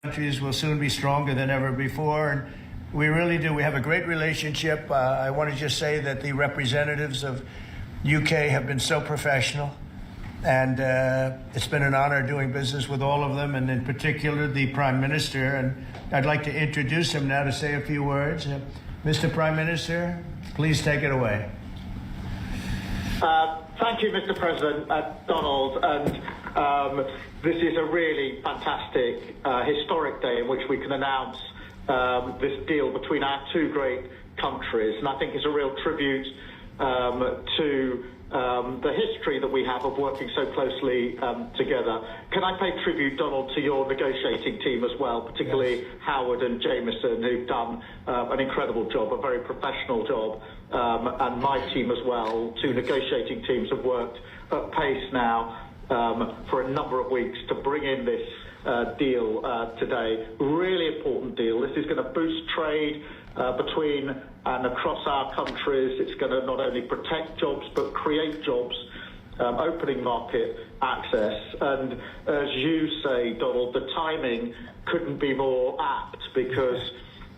countries will soon be stronger than ever before. And we really do. We have a great relationship. I want to just say that the representatives of UK have been so professional. And it's been an honor doing business with all of them, and in particular the Prime Minister. And I'd like to introduce him now to say a few words. Mr. Prime Minister, please take it away. Thank you, Mr. President, Donald. And this is a really fantastic, historic day in which we can announce this deal between our two great countries. And I think it's a real tribute to the history that we have of working so closely together. Can I pay tribute, Donald, to your negotiating team as well, particularly Howard and Jameson, who've done an incredible job, a very professional job, and my team as well. Two negotiating teams have worked at pace now for a number of weeks to bring in this deal today. Really important deal. This is going to boost trade between and across our countries. It's going to not only protect jobs but create jobs, opening market access. And as you say, Donald, the timing couldn't be more apt, because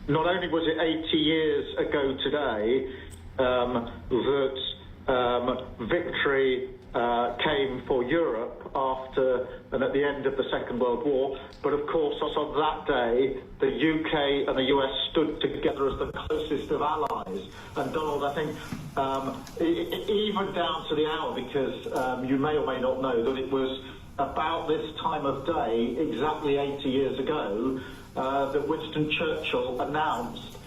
not only was it 80 years ago today that victory came for Europe after and at the end of the Second World War, but of course on that day the UK and the US stood together as the closest of allies. And Donald, I think even down to the hour, because you may or may not know that it was about this time of day, exactly 80 years ago, that Winston Churchill announced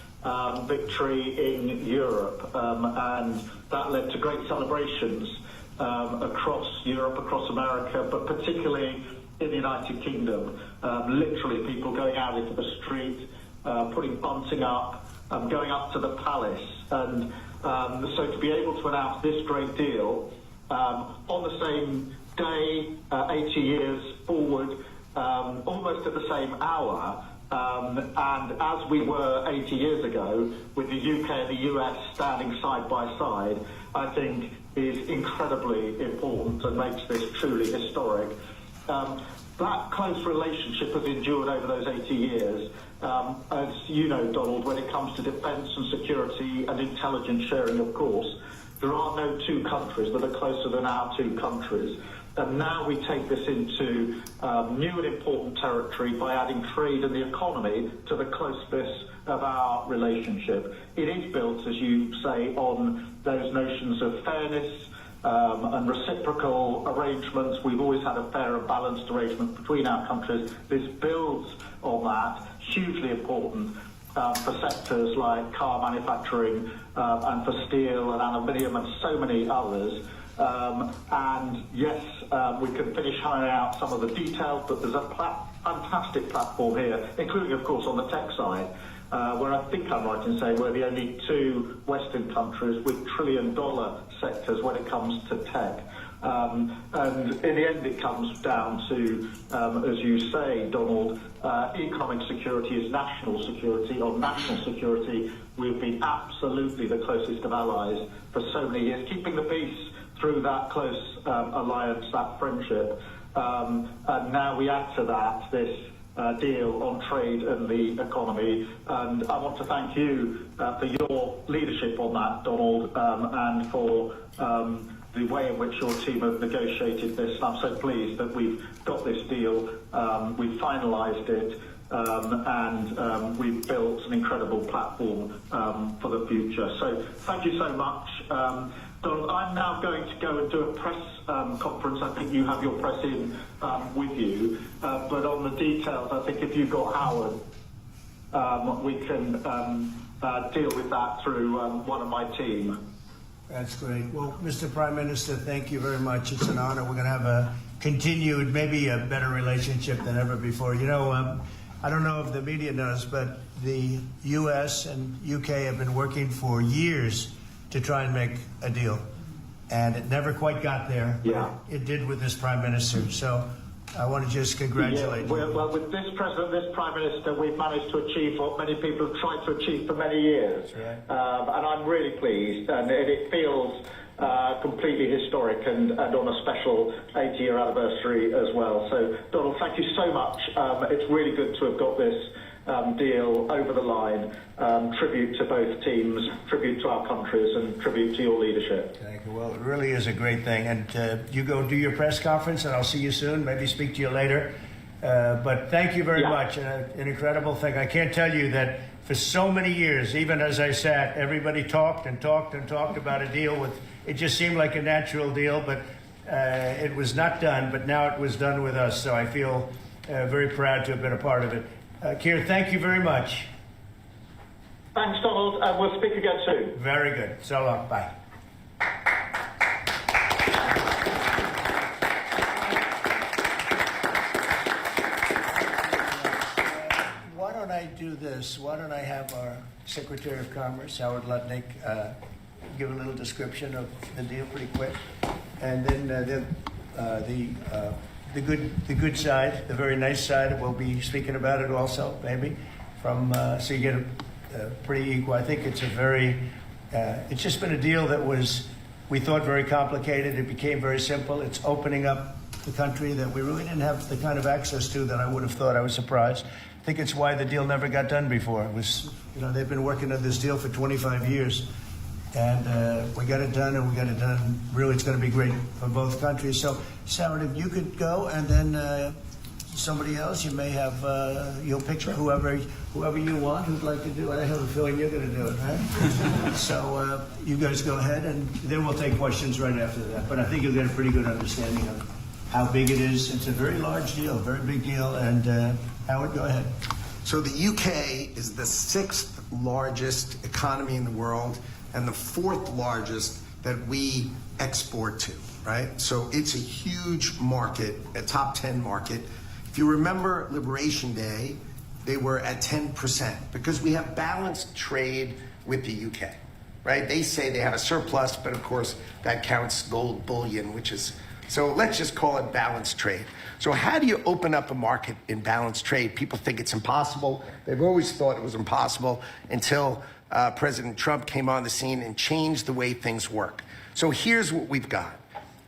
victory in Europe, and that led to great celebrations across Europe, across America, but particularly in the United Kingdom. Literally people going out into the street, putting bunting up, going up to the palace. And so to be able to announce this great deal on the same day, 80 years forward, almost at the same hour, and as we were 80 years ago, with the UK and the US standing side by side, I think is incredibly important and makes this truly historic. That close relationship has endured over those 80 years. As you know, Donald, when it comes to defence and security and intelligence sharing, of course, there are no two countries that are closer than our two countries. And now we take this into new and important territory by adding trade and the economy to the closeness of our relationship. It is built, as you say, on those notions of fairness and reciprocal arrangements. We've always had a fair and balanced arrangement between our countries. This builds on that, hugely important for sectors like car manufacturing and for steel and aluminium and so many others. And yes, we can finish ironing out some of the details, but there's a fantastic platform here, including, of course, on the tech side, where I think I'm right in saying we're the only two Western countries with trillion-dollar sectors when it comes to tech. And in the end, it comes down to, as you say, Donald, economic security is national security. On national security, we've been absolutely the closest of allies for so many years, keeping the peace through that close alliance, that friendship. And now we add to that this deal on trade and the economy. And I want to thank you for your leadership on that, Donald, and for the way in which your team have negotiated this. I'm so pleased that we've got this deal, we've finalised it, and we've built an incredible platform for the future. So thank you so much. Donald, I'm now going to go and do a press conference. I think you have your press in with you. But on the details, I think if you've got Howard, we can deal with that through one of my team. That's great. Well, Mr. Prime Minister, thank you very much. It's an honor. We're going to have a continued, maybe a better relationship than ever before. You know, I don't know if the media knows, but the U.S. and U.K. have been working for years to try and make a deal. And it never quite got there. Yeah. It did with this Prime Minister. So I want to just congratulate you. Well, with this President, this Prime Minister, we've managed to achieve what many people have tried to achieve for many years. Right. And I'm really pleased. And it feels completely historic and on a special 80-year anniversary as well. So, Donald, thank you so much. It's really good to have got this deal over the line. Tribute to both teams, tribute to our countries, and tribute to your leadership. Thank you. Well, it really is a great thing. And you go do your press conference, and I'll see you soon. Maybe speak to you later. But thank you very much. An incredible thing. I can't tell you that for so many years, even as I sat, everybody talked and talked and talked about a deal with, it just seemed like a natural deal, but it was not done. But now it was done with us. So I feel very proud to have been a part of it. Keir, thank you very much. Thanks, Donald, and we'll speak again soon. Very good. So long. Bye. Why don't I do this? Why don't I have our Secretary of Commerce, Howard Lutnick, give a little description of the deal pretty quick, and then the good side, the very nice side, we'll be speaking about it also, maybe, from so you get a pretty equal. I think it's a very, it's just been a deal that was, we thought, very complicated. It became very simple. It's opening up the country that we really didn't have the kind of access to that I would have thought. I was surprised. I think it's why the deal never got done before. It was, they've been working on this deal for 25 years. And we got it done, and we got it done. Really, it's going to be great for both countries. So, Howard, if you could go, and then somebody else, you may have, you'll pick whoever you want who'd like to do it. I have a feeling you're going to do it, right? So you guys go ahead, and then we'll take questions right after that. But I think you'll get a pretty good understanding of how big it is. It's a very large deal, very big deal. And Howard, go ahead. So the UK is the 6th largest economy in the world, and the 4th largest that we export to, right? So it's a huge market, a top 10 market. If you remember Liberation Day, they were at 10% because we have balanced trade with the UK, right? They say they have a surplus, but of course that counts gold bullion, which is, so let's just call it balanced trade. So how do you open up a market in balanced trade? People think it's impossible. They've always thought it was impossible until President Trump came on the scene and changed the way things work. So here's what we've got.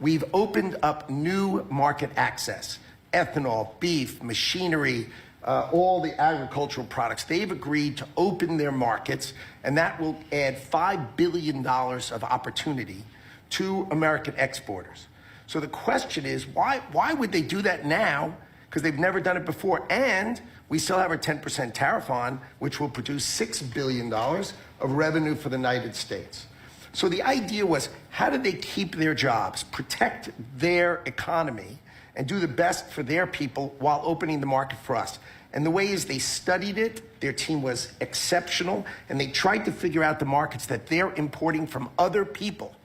We've opened up new market access, ethanol, beef, machinery, all the agricultural products. They've agreed to open their markets, and that will add $5 billion of opportunity to American exporters. So the question is, why would they do that now? Because they've never done it before. And we still have our 10% tariff on, which will produce $6 billion of revenue for the United States. So the idea was, how do they keep their jobs, protect their economy, and do the best for their people while opening the market for us? And the way is they studied it, their team was exceptional, and they tried to figure out the markets that they're importing from other people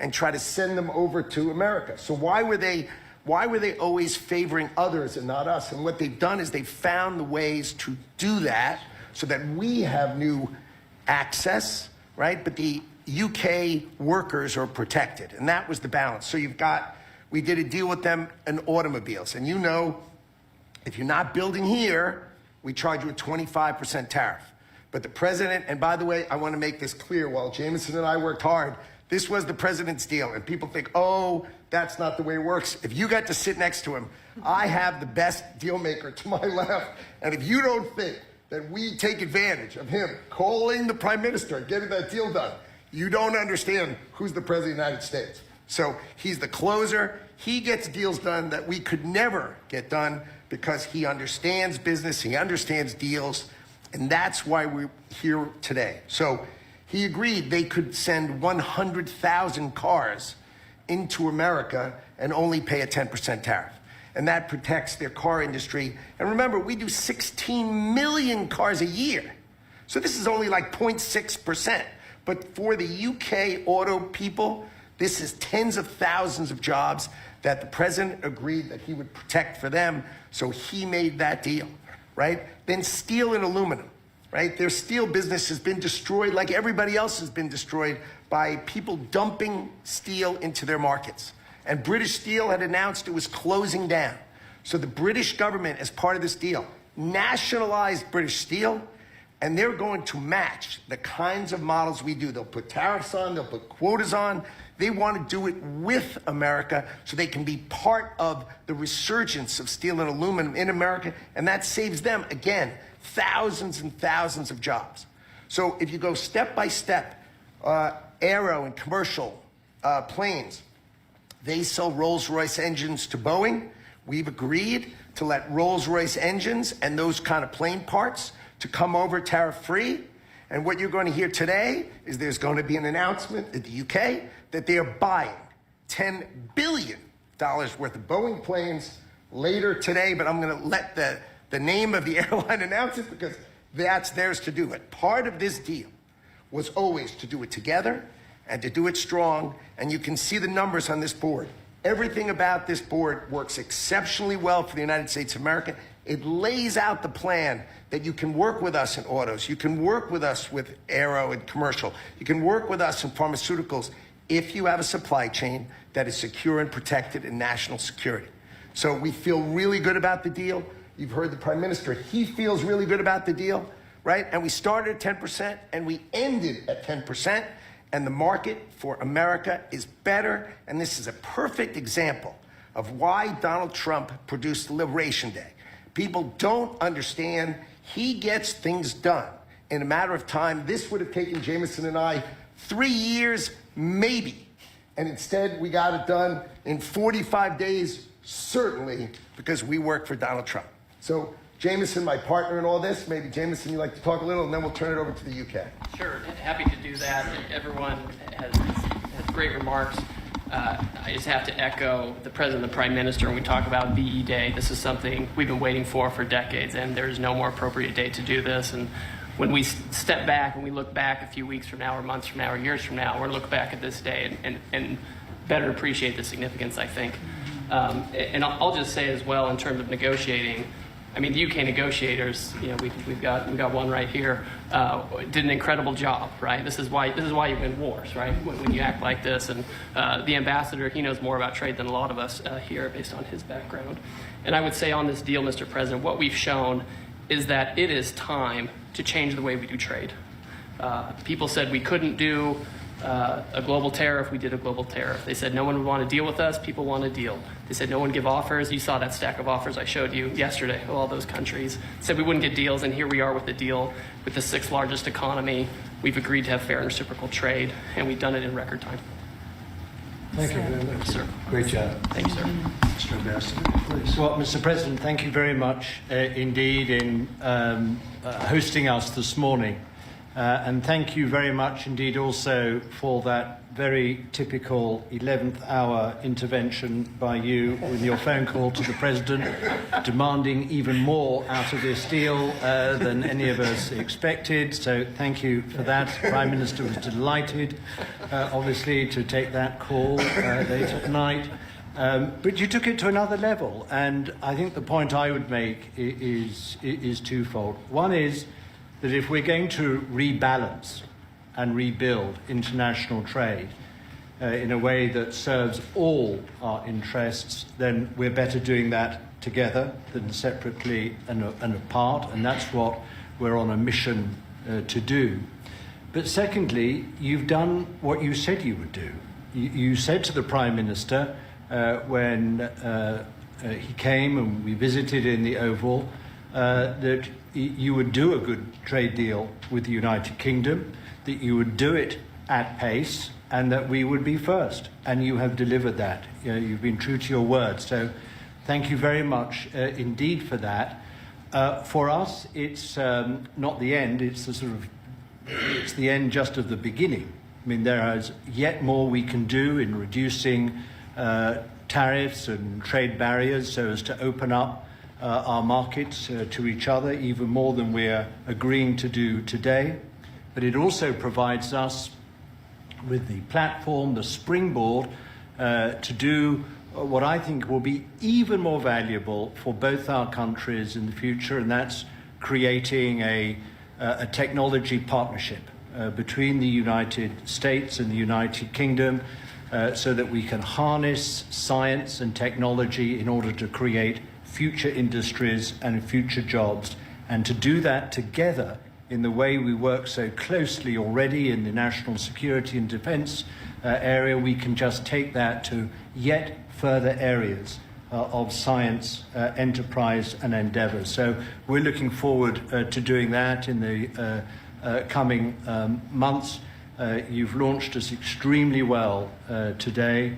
and try to send them over to America. So why were they always favoring others and not us? And what they've done is they've found the ways to do that so that we have new access, right? But the UK workers are protected, and that was the balance. So we did a deal with them in automobiles, and if you're not building here, we charge you a 25% tariff. But the president, and by the way, I want to make this clear, while Jameson and I worked hard, this was the president's deal, and people think, oh, that's not the way it works. If you got to sit next to him, I have the best deal maker to my left, and if you don't think that we take advantage of him calling the prime minister and getting that deal done, you don't understand who's the president of the United States. So he's the closer. He gets deals done that we could never get done because he understands business, he understands deals, and that's why we're here today. So he agreed they could send 100,000 cars into America and only pay a 10% tariff. And that protects their car industry. And remember, we do 16 million cars a year. So this is only like 0.6%. But for the UK auto people, this is tens of thousands of jobs that the president agreed that he would protect for them. So he made that deal, right? Then steel and aluminum. Right? Their steel business has been destroyed like everybody else has been destroyed by people dumping steel into their markets. And British Steel had announced it was closing down. So the British government, as part of this deal, nationalized British Steel, And they're going to match the kinds of models we do. They'll put tariffs on, they'll put quotas on. They want to do it with America so they can be part of the resurgence of steel and aluminum in America, and that saves them, again, thousands and thousands of jobs. So if you go step by step, aero and commercial planes, they sell Rolls-Royce engines to Boeing. We've agreed to let Rolls-Royce engines and those kind of plane parts to come over tariff-free. And what you're going to hear today is there's going to be an announcement in the U.K. that they are buying $10 billion worth of Boeing planes later today. But I'm going to let the name of the airline announce it because that's theirs to do it. Part of this deal was always to do it together and to do it strong. And you can see the numbers on this board. Everything about this board works exceptionally well for the United States of America. It lays out the plan that you can work with us in autos, you can work with us with aero and commercial, you can work with us in pharmaceuticals if you have a supply chain that is secure and protected in national security. So we feel really good about the deal. You've heard the Prime Minister, he feels really good about the deal, right? And we started at 10% and we ended at 10%. And the market for America is better. And this is a perfect example of why Donald Trump produced Liberation Day. People don't understand. He gets things done in a matter of time. This would have taken Jameson and I 3 years, maybe. And instead, we got it done in 45 days, certainly, because we work for Donald Trump. So, Jameson, my partner in all this, maybe Jameson, you'd like to talk a little, and then we'll turn it over to the UK. Sure, happy to do that. Everyone has great remarks. I just have to echo the President and the Prime Minister when we talk about VE Day. This is something we've been waiting for decades, and there's no more appropriate day to do this. And when we step back and we look back a few weeks from now or months from now or years from now, we're going to look back at this day and better appreciate the significance, I think. And I'll just say as well in terms of negotiating, I mean, the UK negotiators, you know, we've got one right here, did an incredible job, right? This is why you win wars, right? When you act like this, and the ambassador, he knows more about trade than a lot of us here, based on his background. And I would say on this deal, Mr. President, what we've shown is that it is time to change the way we do trade. People said we couldn't do a global tariff. We did a global tariff. They said no one would want to deal with us. People want to deal. They said no one give offers. You saw that stack of offers I showed you yesterday of all those countries. Said we wouldn't get deals, and here we are with the deal with the 6th largest economy. We've agreed to have fair and reciprocal trade, and we've done it in record time. Thank you very much. Sir. Great job. Thank you, sir. Mr. Ambassador, please. Well, Mr. President, thank you very much indeed in hosting us this morning. And thank you very much indeed also for that very typical 11th hour intervention by you with your phone call to the President, demanding even more out of this deal than any of us expected. So thank you for that. The Prime Minister was delighted, obviously, to take that call late at night. But you took it to another level. And I think the point I would make is twofold. One is that if we're going to rebalance and rebuild international trade in a way that serves all our interests, then we're better doing that together than separately and apart, and that's what we're on a mission to do. But secondly, you've done what you said you would do. You said to the Prime Minister when he came and we visited in the Oval that you would do a good trade deal with the United Kingdom, that you would do it at pace, and that we would be first. And you have delivered that. You know, you've been true to your word. So thank you very much indeed for that. For us, it's not the end. It's it's the end just of the beginning. I mean, there is yet more we can do in reducing tariffs and trade barriers so as to open up our markets to each other even more than we're agreeing to do today. But it also provides us with the platform, the springboard, to do what I think will be even more valuable for both our countries in the future, and that's creating a technology partnership between the United States and the United Kingdom so that we can harness science and technology in order to create future industries and future jobs, and to do that together in the way we work so closely already in the national security and defense area, we can just take that to yet further areas of science, enterprise and endeavour. So we're looking forward to doing that in the coming months. You've launched us extremely well today.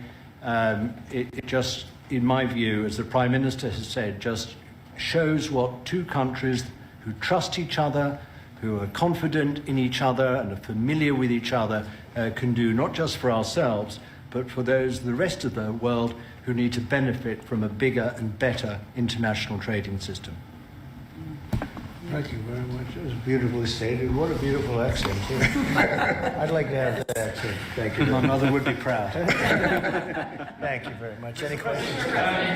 It just, in my view, as the Prime Minister has said, just shows what two countries who trust each other, who are confident in each other and are familiar with each other can do, not just for ourselves, but for the rest of the world who need to benefit from a bigger and better international trading system. Thank you very much. It was beautifully stated. What a beautiful accent, too. I'd like to have that accent. Thank you. My mother would be proud. Thank you very much. Any questions?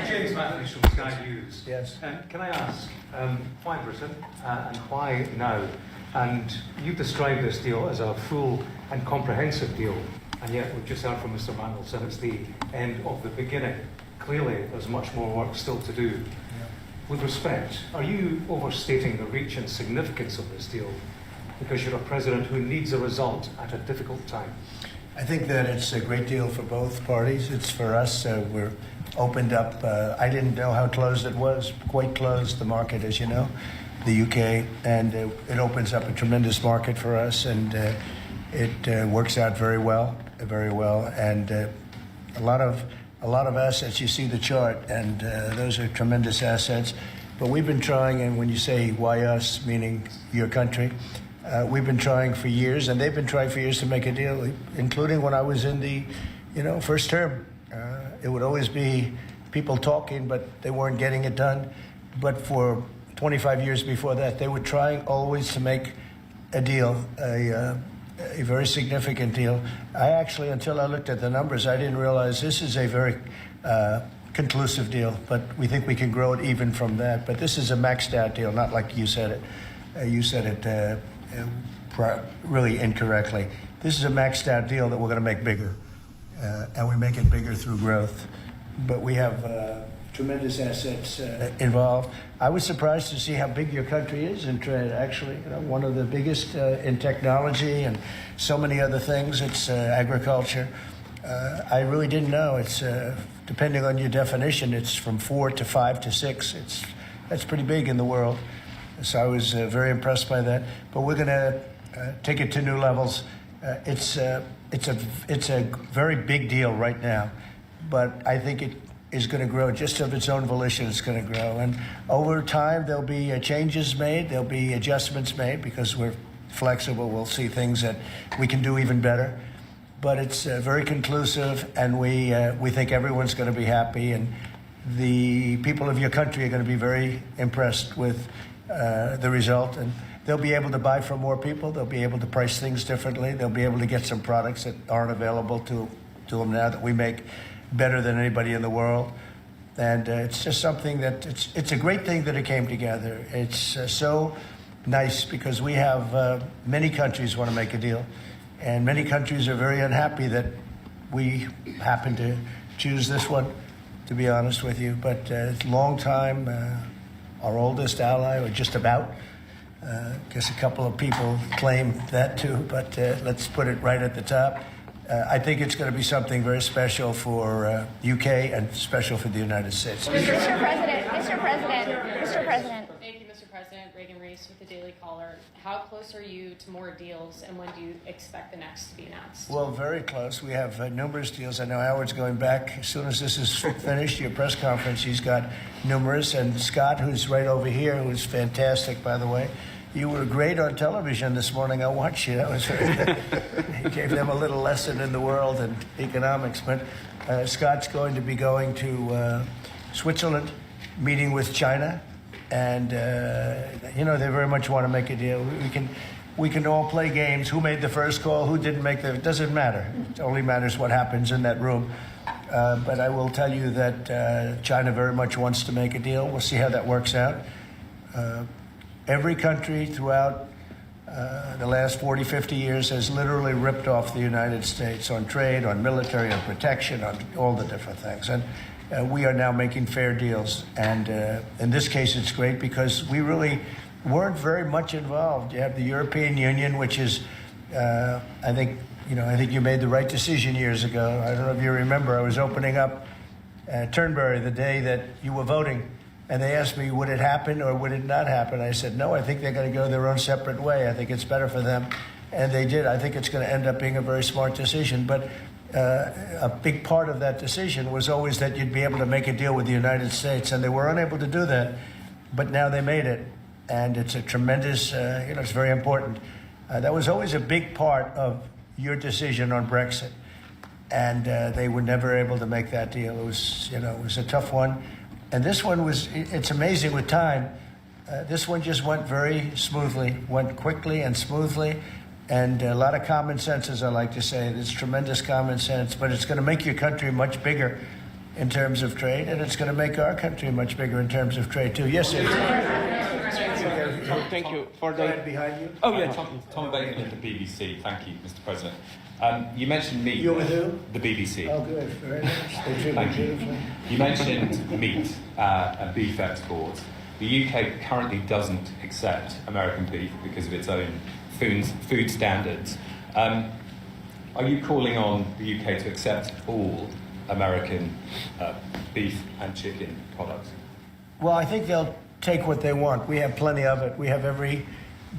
James Matthews from Sky News. Yes. Can I ask, why Britain and why now? And you've described this deal as a full and comprehensive deal, and yet we've just heard from Mr. Mandelson it's the end of the beginning. Clearly, there's much more work still to do. With respect, are you overstating the reach and significance of this deal because you're a president who needs a result at a difficult time? I think that it's a great deal for both parties. It's for us. We're opened up. I didn't know how closed it was. Quite closed, the market, as you know, the UK. And it opens up a tremendous market for us. And it works out very well, very well. And a lot of assets. You see the chart, and those are tremendous assets. But we've been trying, and when you say why us, meaning your country, we've been trying for years, and they've been trying for years to make a deal, including when I was in the, first term. It would always be people talking, but they weren't getting it done. But for 25 years before that, they were trying always to make a deal, a very significant deal. I actually, until I looked at the numbers, I didn't realize this is a very conclusive deal, but we think we can grow it even from that. But this is a maxed out deal, not like you said it. You said it really incorrectly. This is a maxed out deal that we're going to make bigger, and we make it bigger through growth. But we have tremendous assets involved. I was surprised to see how big your country is in trade, actually. One of the biggest in technology and so many other things. It's agriculture. I really didn't know. It's depending on your definition, it's from 4 to 5 to 6. That's pretty big in the world. So I was very impressed by that. But we're going to take it to new levels. It's a very big deal right now, but I think it is going to grow just of its own volition. It's going to grow, and over time there'll be changes made, there'll be adjustments made because we're flexible. We'll see things that we can do even better, but it's very conclusive, and we think everyone's going to be happy, and the people of your country are going to be very impressed with the result, and they'll be able to buy from more people. They'll be able to price things differently. They'll be able to get some products that aren't available to them now that we make better than anybody in the world. And it's just something that it's a great thing that it came together. It's so nice because we have many countries want to make a deal, and many countries are very unhappy that we happen to choose this one, to be honest with you. But it's a long time, our oldest ally, or just about. I guess a couple of people claim that too, but let's put it right at the top. I think it's going to be something very special for UK and special for the United States. Mr. President. Thank you, Mr. President. Reagan Reese with the Daily Caller. How close are you to more deals, and when do you expect the next to be announced? Well, very close. We have numerous deals. I know Howard's going back. As soon as this is finished, your press conference, he's got numerous. And Scott, who's right over here, who's fantastic, by the way. You were great on television this morning. I watched you. That was very, he gave them a little lesson in the world and economics. But Scott's going to be going to Switzerland, meeting with China, and they very much want to make a deal. We can all play games. Who made the first call? Who didn't make it doesn't matter. It only matters what happens in that room. But I will tell you that China very much wants to make a deal. We'll see how that works out. Every country throughout the last 40, 50 years has literally ripped off the United States on trade, on military, on protection, on all the different things. And we are now making fair deals. And in this case, it's great because we really weren't very much involved. You have the European Union, which is, I think you made the right decision years ago. I don't know if you remember, I was opening up Turnberry the day that you were voting, and they asked me, would it happen or would it not happen? I said, no, I think they're going to go their own separate way. I think it's better for them. And they did. I think it's going to end up being a very smart decision. But a big part of that decision was always that you'd be able to make a deal with the United States, and they were unable to do that. But now they made it, and it's a tremendous, it's very important. That was always a big part of your decision on Brexit, and they were never able to make that deal. It was a tough one. And this one it's amazing with time. This one just went very smoothly, went quickly and smoothly. And a lot of common sense, as I like to say. It's tremendous common sense, but it's going to make your country much bigger in terms of trade, and it's going to make our country much bigger in terms of trade, too. Yes, sir. Thank you for the... Right behind you. Oh, yeah. Tom Baker at the BBC. Thank you, Mr. President. You mentioned meat. You with who? The BBC. Oh, good. Very nice. Thank you. You mentioned meat and beef exports. The UK currently doesn't accept American beef because of its own food standards. Are you calling on the UK to accept all American beef and chicken products? Well, I think they'll take what they want. We have plenty of it. We have every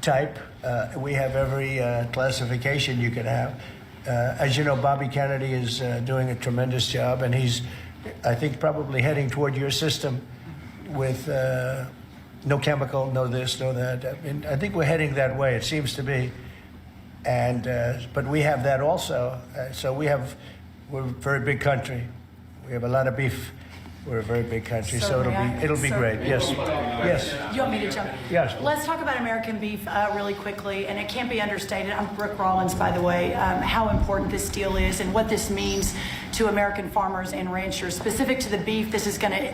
type. We have every classification you can have. As you know, Bobby Kennedy is doing a tremendous job, and he's, I think, probably heading toward your system with no chemical, no this, no that. I think we're heading that way. It seems to be, and but we have that also. So we're a very big country. We have a lot of beef. We're a very big country, so it'll be great. Yes, yes. You want me to jump? Yes. Let's talk about American beef really quickly, and it can't be understated. I'm Brooke Rollins, by the way. How important this deal is and what this means to American farmers and ranchers. Specific to the beef, this is going to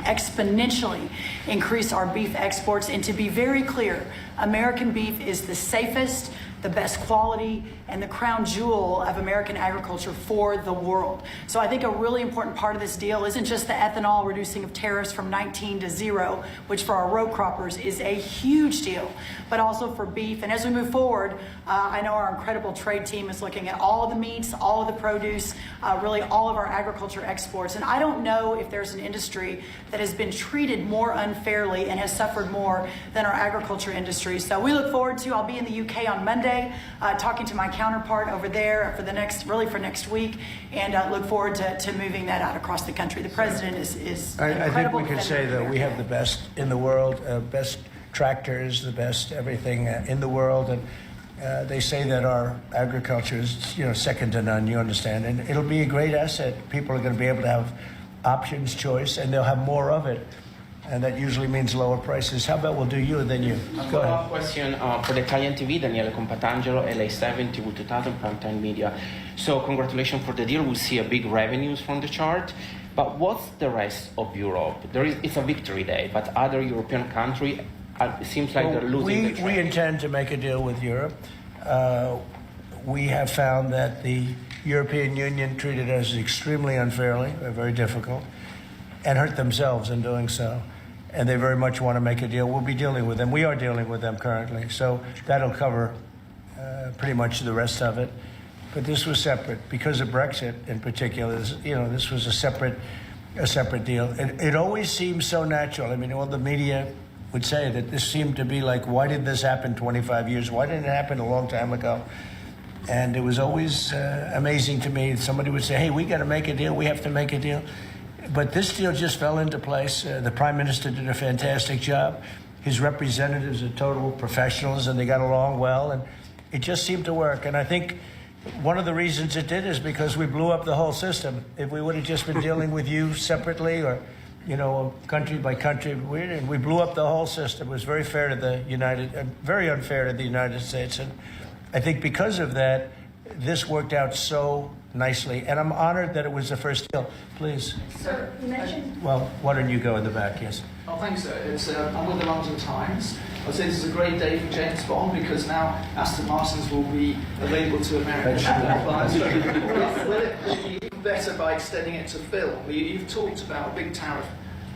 exponentially increase our beef exports. And to be very clear, American beef is the safest, the best quality, and the crown jewel of American agriculture for the world. So I think a really important part of this deal isn't just the ethanol reducing of tariffs from 19 to 0, which for our row croppers is a huge deal, but also for beef. And as we move forward, I know our incredible trade team is looking at all of the meats, all of the produce, really all of our agriculture exports. And I don't know if there's an industry that has been treated more unfairly and has suffered more than our agriculture industry. So we look forward to, I'll be in the UK on Monday, talking to my counterpart over there for next week, and look forward to moving that out across the country. The president is I think we can say that we have the best in the world, best tractors, the best everything in the world, and they say that our agriculture is second to none. You understand, and it'll be a great asset. People are going to be able to have options, choice, and they'll have more of it. And that usually means lower prices. How about we'll do you and then you? Go ahead. Question for the Italian TV, Daniele Compatangelo, LA7, TV 2000, Primetime Media. So congratulations for the deal. We'll see a big revenues from the chart. But what's the rest of Europe? It's a victory day, but other European countries, it seems like they're losing the trade. We intend to make a deal with Europe. We have found that the European Union treated us extremely unfairly, very difficult, and hurt themselves in doing so. And they very much want to make a deal. We'll be dealing with them. We are dealing with them currently. So that'll cover pretty much the rest of it. But this was separate because of Brexit in particular. This was a separate deal. It always seems so natural. I mean, all the media would say that this seemed to be like, why did this happen 25 years? Why didn't it happen a long time ago? And it was always amazing to me. Somebody would say, hey, we got to make a deal. We have to make a deal. But this deal just fell into place. The Prime Minister did a fantastic job. His representatives are total professionals, and they got along well, and it just seemed to work. And I think one of the reasons it did is because we blew up the whole system. If we would have just been dealing with you separately or, country by country, we blew up the whole system. It was very fair to very unfair to the United States. And I think because of that, this worked out so nicely, and I'm honored that it was the first deal. Please. Sir, you mentioned... Well, why don't you go in the back, yes. Oh, thanks, sir. I'm with the London Times. I'd say this is a great day for James Bond because now Aston Martins will be available to American buyers. Will it be even better by extending it to film? You've talked about a big tariff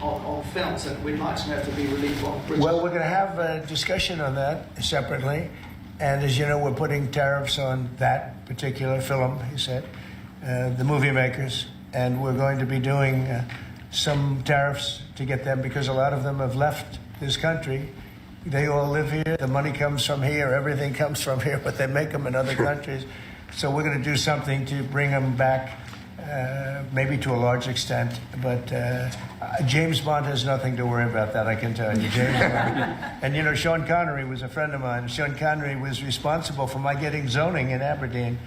on films, and we'd like to know if there'll be relief on British. Well, we're going to have a discussion on that separately. And as you know, we're putting tariffs on that particular film, he said, the movie makers. And we're going to be doing some tariffs to get them, because a lot of them have left this country. They all live here. The money comes from here. Everything comes from here, but they make them in other countries. So we're going to do something to bring them back, maybe to a large extent. But James Bond has nothing to worry about that, I can tell you. James Bond. And, you know, Sean Connery was a friend of mine. Sean Connery was responsible for my getting zoning in Aberdeen.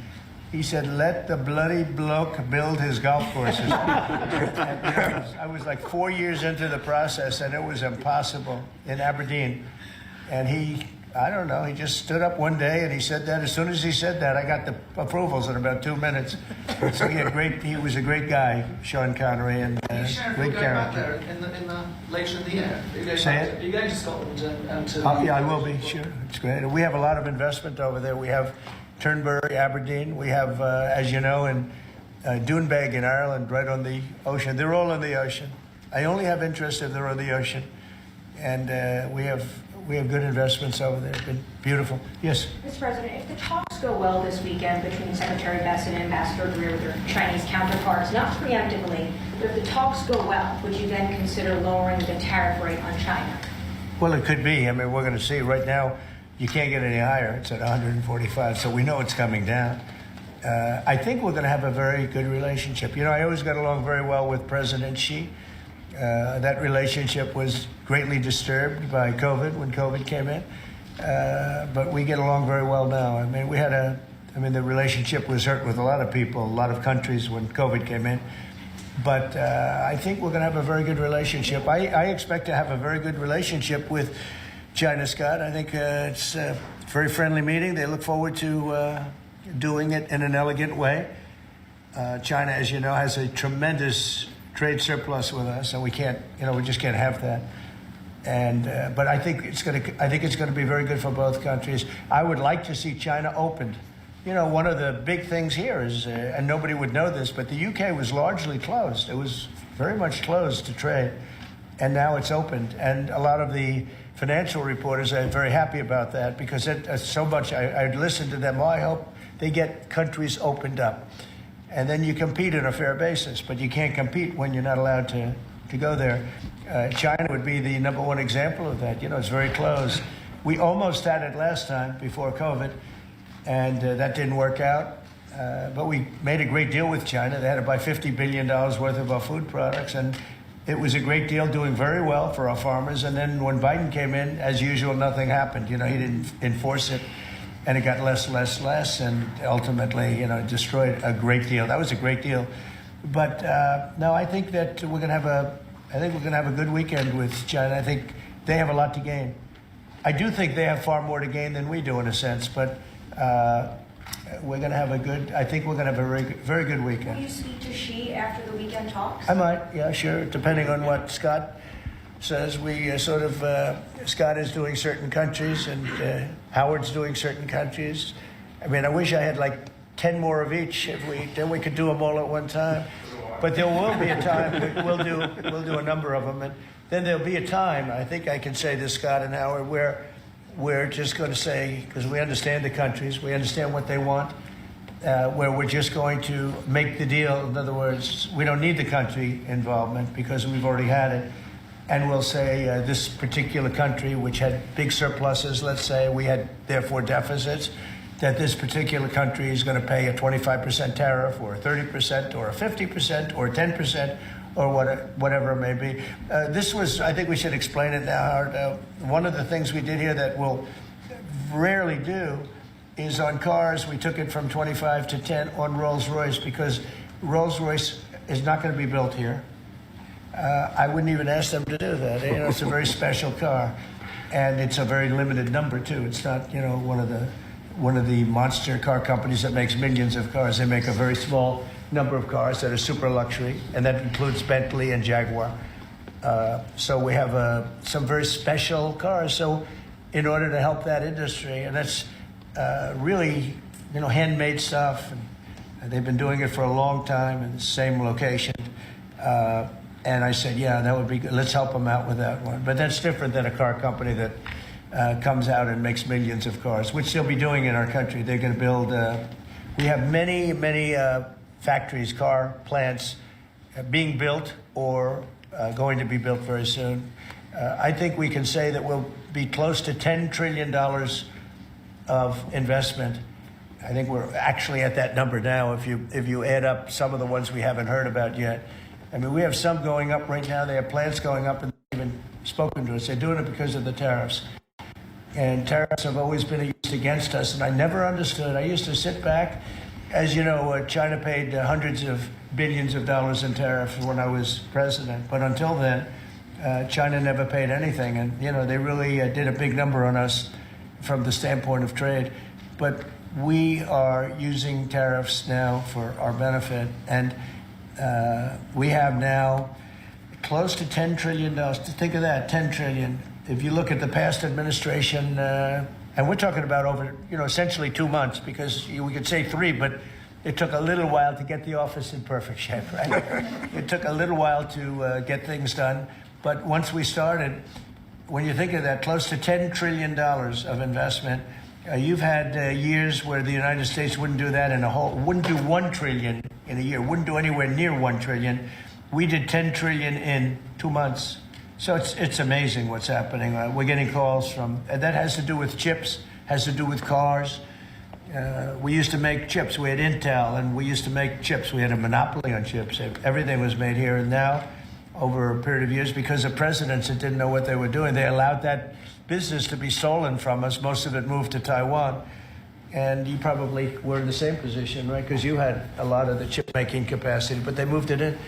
He said, let the bloody bloke build his golf courses. I was like 4 years into the process, and it was impossible in Aberdeen. And he, I don't know, he just stood up one day and he said that. As soon as he said that, I got the approvals in about 2 minutes. So he was a great guy, Sean Connery, and great character. Later in the year. Are you going to Scotland and to... Yeah, I will be, sure. It's great. We have a lot of investment over there. We have Turnberry, Aberdeen. We have, as you know, in Doonbeg in Ireland, right on the ocean. They're all on the ocean. I only have interest if they're on the ocean. And we have good investments over there. It's been beautiful. Yes? Mr. President, if the talks go well this weekend between Secretary Bessent and Ambassador Greer with their Chinese counterparts, not preemptively, but if the talks go well, would you then consider lowering the tariff rate on China? Well, it could be. I mean, we're going to see. Right now, you can't get any higher. It's at 145, so we know it's coming down. I think we're going to have a very good relationship. You know, I always got along very well with President Xi. That relationship was greatly disturbed by COVID when COVID came in. But we get along very well now. I mean, the relationship was hurt with a lot of people, a lot of countries when COVID came in. But I think we're going to have a very good relationship. I expect to have a very good relationship with China, Scott. I think it's a very friendly meeting. They look forward to doing it in an elegant way. China, as you know, has a tremendous trade surplus with us, and we just can't have that. And but I think it's going to be very good for both countries. I would like to see China opened. You know, one of the big things here is, and nobody would know this, but the U.K. was largely closed. It was very much closed to trade, and now it's opened. And a lot of the financial reporters are very happy about that, because so much. I listened to them. I hope they get countries opened up. And then you compete on a fair basis, but you can't compete when you're not allowed to go there. China would be the number one example of that. You know, it's very close. We almost had it last time before COVID, and that didn't work out. But we made a great deal with China. They had to buy $50 billion worth of our food products, and it was a great deal, doing very well for our farmers. And then when Biden came in, as usual, nothing happened. You know, he didn't enforce it. And it got less, and ultimately, you know, destroyed a great deal. That was a great deal. But no, I think that we're going to have a good weekend with China. I think they have a lot to gain. I do think they have far more to gain than we do, in a sense. But we're going to have I think we're going to have a very, very good weekend. Will you speak to Xi after the weekend talks? I might, yeah, sure, depending on what Scott says. We Scott is doing certain countries, and Howard's doing certain countries. I mean, I wish I had like 10 more of each. Then we could do them all at one time. But there will be a time we'll do a number of them, and then there'll be a time. I think I can say this, Scott and Howard, where we're just going to say, because we understand the countries, we understand what they want, where we're just going to make the deal. In other words, we don't need the country involvement because we've already had it. And we'll say this particular country, which had big surpluses, let's say, we had therefore deficits, that this particular country is going to pay a 25% tariff, or a 30%, or a 50%, or 10%, or whatever it may be. I think we should explain it now, Howard. One of the things we did here that we'll rarely do is on cars, we took it from 25 to 10 on Rolls-Royce, because Rolls-Royce is not going to be built here. I wouldn't even ask them to do that. You know, it's a very special car, and it's a very limited number too. It's not, you know, one of the monster car companies that makes millions of cars. They make a very small number of cars that are super luxury, and that includes Bentley and Jaguar. So we have some very special cars. So in order to help that industry, and that's really, you know, handmade stuff, and they've been doing it for a long time in the same location. And I said, yeah, that would be good. Let's help them out with that one. But that's different than a car company that comes out and makes millions of cars, which they'll be doing in our country. They're going to build, we have many factories, car plants being built or going to be built very soon. I think we can say that we'll be close to $10 trillion of investment. I think we're actually at that number now if you add up some of the ones we haven't heard about yet. I mean, we have some going up right now. They have plants going up and they've even spoken to us. They're doing it because of the tariffs. And tariffs have always been used against us, and I never understood. I used to sit back. As you know, China paid hundreds of billions of dollars in tariffs when I was president. But until then, China never paid anything. And, you know, they really did a big number on us from the standpoint of trade. But we are using tariffs now for our benefit. And we have now close to $10 trillion. Think of that, $10 trillion. If you look at the past administration, and we're talking about over, you know, essentially 2 months, because we could say 3, but it took a little while to get the office in perfect shape, right? It took a little while to get things done. But once we started, when you think of that, close to $10 trillion of investment, you've had years where the United States wouldn't do that wouldn't do $1 trillion in a year, wouldn't do anywhere near $1 trillion. We did $10 trillion in 2 months. So it's amazing what's happening. We're getting calls from, and that has to do with chips, has to do with cars. We used to make chips. We had Intel, and we used to make chips. We had a monopoly on chips. Everything was made here. And now, over a period of years, because of presidents that didn't know what they were doing, they allowed that business to be stolen from us. Most of it moved to Taiwan. And you probably were in the same position, right? Because you had a lot of the chip-making capacity, but they moved it in.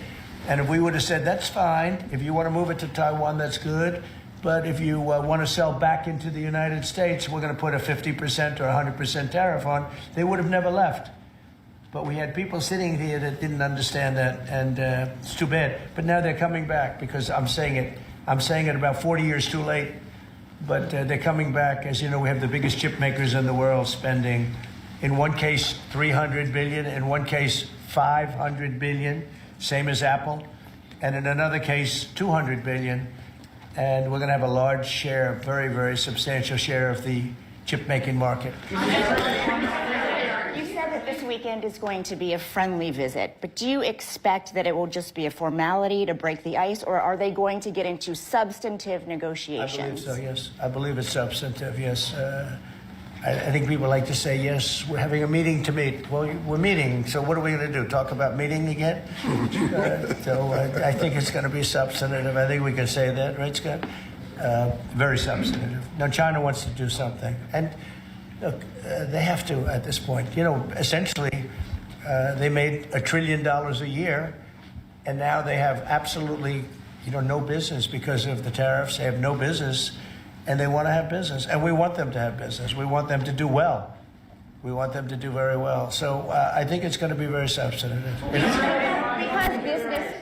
And if we would have said, that's fine, if you want to move it to Taiwan, that's good. But if you want to sell back into the United States, we're going to put a 50% or 100% tariff on, they would have never left. But we had people sitting here that didn't understand that, and it's too bad. But now they're coming back because I'm saying it about 40 years too late. But they're coming back. As you know, we have the biggest chip makers in the world spending, in one case, $300 billion, in one case, $500 billion. Same as Apple, and in another case, $200 billion, and we're going to have a large share, a very, very substantial share of the chip-making market. You said that this weekend is going to be a friendly visit, but do you expect that it will just be a formality to break the ice, or are they going to get into substantive negotiations? I believe so, yes. I believe it's substantive, yes. I think people like to say, yes, we're having a meeting to meet. Well, we're meeting, so what are we going to do, talk about meeting again? So I think it's going to be substantive. I think we can say that, right, Scott? Very substantive. Now, China wants to do something. And look, they have to at this point. You know, essentially, they made $1 trillion a year, and now they have absolutely, you know, no business because of the tariffs. They have no business. And they want to have business, and we want them to have business. We want them to do well. We want them to do very well. So I think it's going to be very substantive.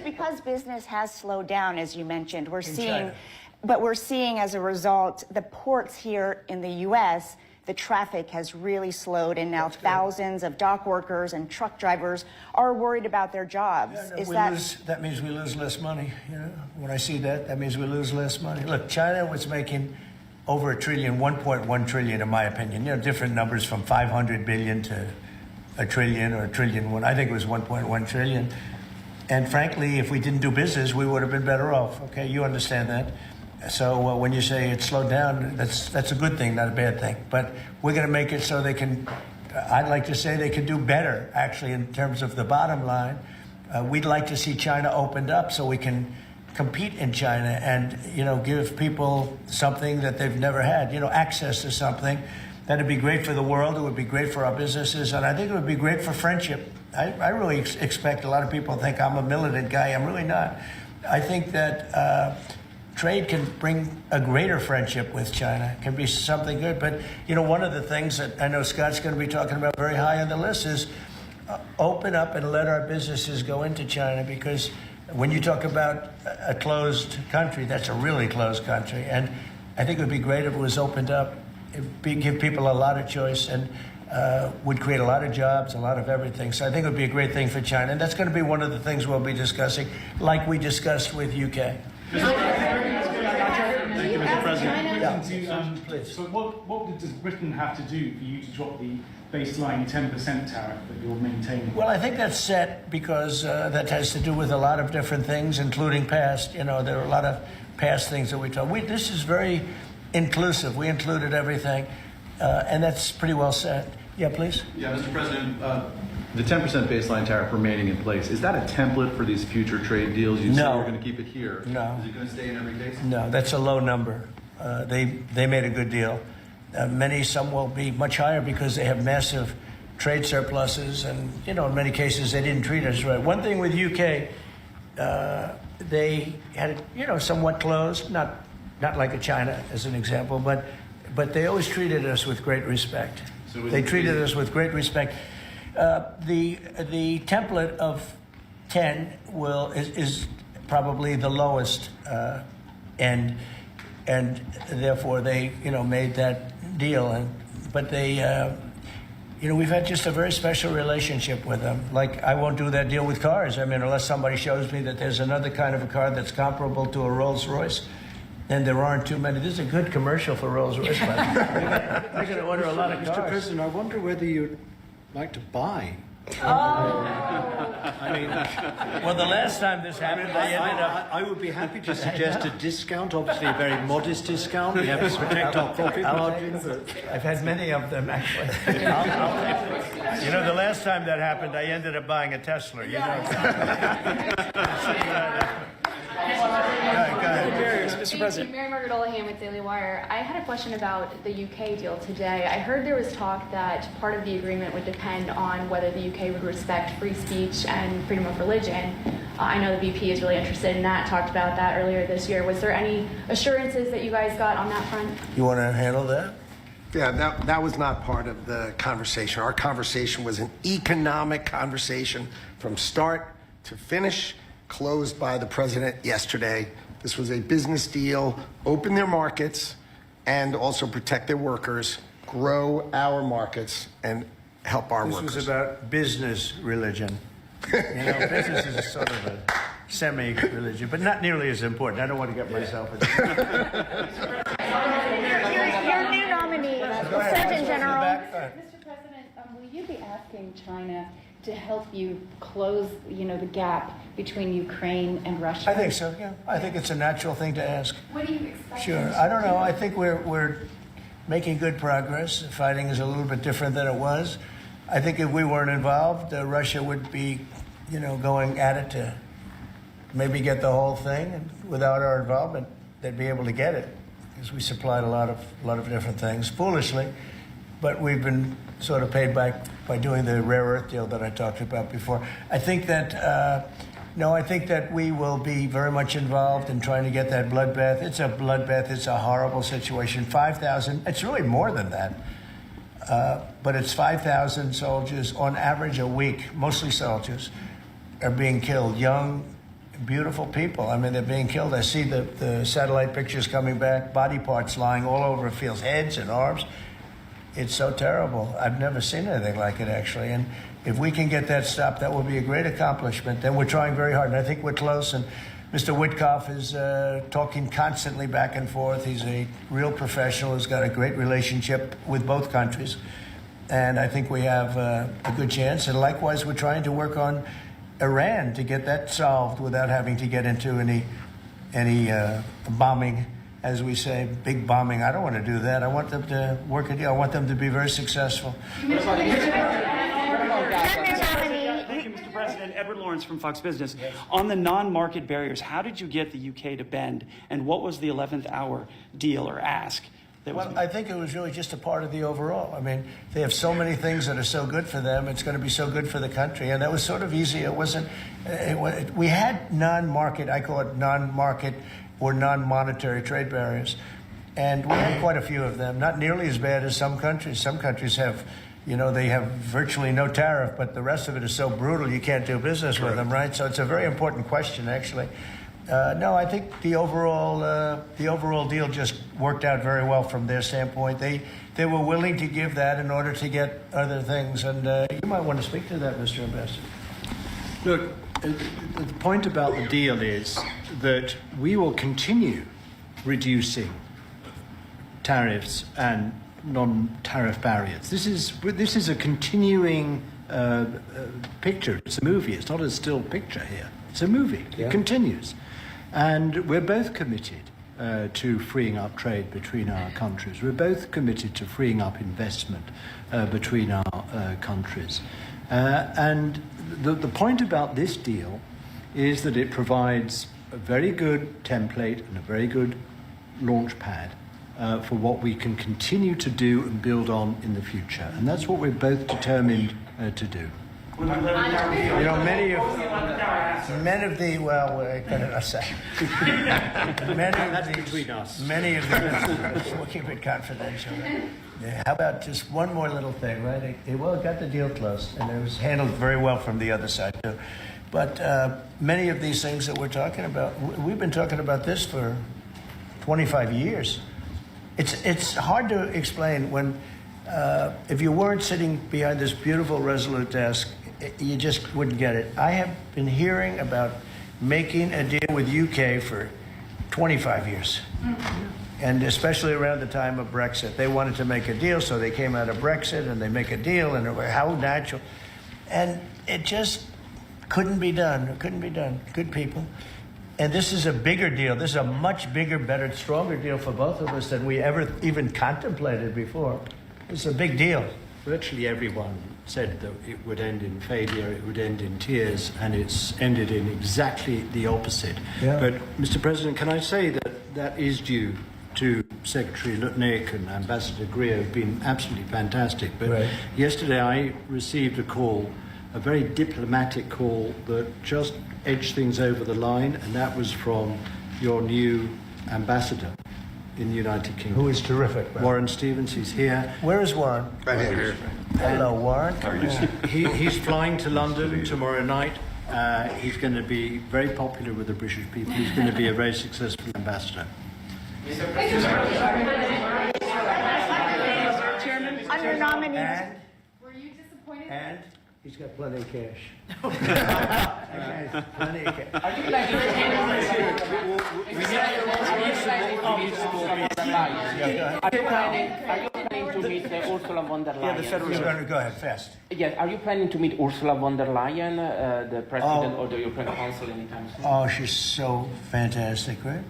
Because business has slowed down, as you mentioned, we're seeing as a result the ports here in the U.S. The traffic has really slowed, and now thousands of dock workers and truck drivers are worried about their jobs. Yeah, no, that means we lose less money. You know, when I see that, that means we lose less money. Look, China was making over $1 trillion, 1.1 trillion, in my opinion. You know, different numbers from 500 billion to $1 trillion or $1 trillion. I think it was 1.1 trillion. And frankly, if we didn't do business, we would have been better off. Okay, you understand that. So when you say it slowed down, that's a good thing, not a bad thing. But we're going to make it so they can, I'd like to say they can do better, actually, in terms of the bottom line. We'd like to see China opened up so we can compete in China and, you know, give people something that they've never had, you know, access to something. That'd be great for the world. It would be great for our businesses. And I think it would be great for friendship. I really expect a lot of people think I'm a militant guy. I'm really not. I think that trade can bring a greater friendship with China, can be something good. But, you know, one of the things that I know Scott's going to be talking about very high on the list is open up and let our businesses go into China, because when you talk about a closed country, that's a really closed country. And I think it would be great if it was opened up, give people a lot of choice. And would create a lot of jobs, a lot of everything. So I think it would be a great thing for China. And that's going to be one of the things we'll be discussing, like we discussed with UK. Thank you, Mr. President. Please. So what does Britain have to do for you to drop the baseline 10% tariff that you're maintaining? Well, I think that's set because that has to do with a lot of different things, including past. You know, there are a lot of past things that we talk. This is very inclusive. We included everything, and that's pretty well set. Yeah, please. Yeah, Mr. President, the 10% baseline tariff remaining in place, is that a template for these future trade deals? You say you're going to keep it here. No. Is it going to stay in every case? No, that's a low number. They made a good deal. Some will be much higher because they have massive trade surpluses, and in many cases they didn't treat us right. One thing with UK, they had it somewhat closed, not like a China as an example, but they always treated us with great respect. So they treated us with great respect. The template of 10 is probably the lowest end, and therefore they made that deal. But they we've had just a very special relationship with them. Like, I won't do that deal with cars. I mean, unless somebody shows me that there's another kind of a car that's comparable to a Rolls-Royce. And there aren't too many. This is a good commercial for Rolls-Royce. They're going to order a lot of cars. Mr. President, I wonder whether you'd like to buy. I mean, well, the last time this happened, I would be happy to suggest a discount, obviously a very modest discount. We have to protect our profit margins. I've had many of them, actually. The last time that happened, I ended up buying a Tesla. Go ahead. Mr. President. Mary Margaret Olahan with Daily Wire. I had a question about the UK deal today. I heard there was talk that part of the agreement would depend on whether the UK would respect free speech and freedom of religion. I know the VP is really interested in that, talked about that earlier this year. Was there any assurances that you guys got on that front? You want to handle that? Yeah, that was not part of the conversation. Our conversation was an economic conversation from start to finish, closed by the president yesterday. This was a business deal, open their markets, and also protect their workers, grow our markets, and help our workers. This was about business religion. Business is sort of a semi-religion, but not nearly as important. I don't want to get myself into Your new nominee, Surgeon General. Mr. President, will you be asking China to help you close, the gap between Ukraine and Russia? I think so, yeah. I think it's a natural thing to ask. What do you expect? Sure. I don't know. I think we're making good progress. The fighting is a little bit different than it was. I think if we weren't involved, Russia would be, going at it to maybe get the whole thing, and without our involvement, they'd be able to get it because we supplied a lot of different things foolishly, but we've been sort of paid back by doing the rare earth deal that I talked about before. I think that I think that we will be very much involved in trying to get that bloodbath. It's a bloodbath. It's a horrible situation. 5,000. It's really more than that. But it's 5,000 soldiers on average a week, mostly soldiers, are being killed. Young, beautiful people. I mean, they're being killed. I see the satellite pictures coming back, body parts lying all over fields, heads and arms. It's so terrible. I've never seen anything like it, actually. And if we can get that stopped, that will be a great accomplishment. And we're trying very hard, and I think we're close. And Mr. Witkoff is talking constantly back and forth. He's a real professional who's got a great relationship with both countries. And I think we have a good chance. And likewise, we're trying to work on Iran to get that solved without having to get into any bombing, as we say, big bombing. I don't want to do that. I want them to work a deal. I want them to be very successful. Thank you, Mr. President. Edward Lawrence from Fox Business. Yes. On the non-market barriers, how did you get the UK to bend, and what was the 11th hour deal or ask? Well, I think it was really just a part of the overall. I mean, they have so many things that are so good for them. It's going to be so good for the country. And that was sort of easy. It wasn't, we had non-market, I call it non-market or non-monetary trade barriers. And we had quite a few of them, not nearly as bad as some countries. Some countries have, they have virtually no tariff, but the rest of it is so brutal you can't do business with them, right? So it's a very important question, actually. No, I think the overall deal just worked out very well from their standpoint. They they were willing to give that in order to get other things. And you might want to speak to that, Mr. Ambassador. Look, the point about the deal is that we will continue reducing tariffs and non-tariff barriers. This is a continuing picture. It's a movie. It's not a still picture here. It's a movie. Yeah. It continues. And we're both committed to freeing up trade between our countries. We're both committed to freeing up investment between our countries. And the point about this deal is that it provides a very good template and a very good launch pad for what we can continue to do and build on in the future. And that's what we're both determined to do. You know, many of the well, many of the we'll keep it confidential. Yeah, how about just one more little thing, right? It got the deal closed, and it was handled very well from the other side too. But many of these things that we're talking about, we've been talking about this for 25 years. It's hard to explain when if you weren't sitting behind this beautiful Resolute desk, you just wouldn't get it. I have been hearing about making a deal with UK for 25 years. And especially around the time of Brexit. They wanted to make a deal, so they came out of Brexit and they make a deal, and how natural. And it just couldn't be done. It couldn't be done. Good people. And this is a bigger deal. This is a much bigger, better, stronger deal for both of us than we ever even contemplated before. It's a big deal. Virtually everyone said that it would end in failure, it would end in tears, and it's ended in exactly the opposite. Yeah. But, Mr. President, can I say that that is due to Secretary Lutnick and Ambassador Greer, who've been absolutely fantastic. But right. Yesterday I received a call, a very diplomatic call that just edged things over the line, and that was from your new ambassador in the United Kingdom. Who is terrific. Right? Warren Stevens, he's here. Where is Warren? Right here. Hello, Warren. He's flying to London tomorrow night. He's going to be very popular with the British people. He's going to be a very successful ambassador. Under nominee. Were you disappointed? And he's got plenty of cash. Plenty of cash. Are you planning to meet Ursula von der Leyen? Yeah, the Federal Reserve. Go ahead, fast. Yes, are you planning to meet Ursula von der Leyen, the President or the European Council anytime soon? Oh, she's so fantastic, right?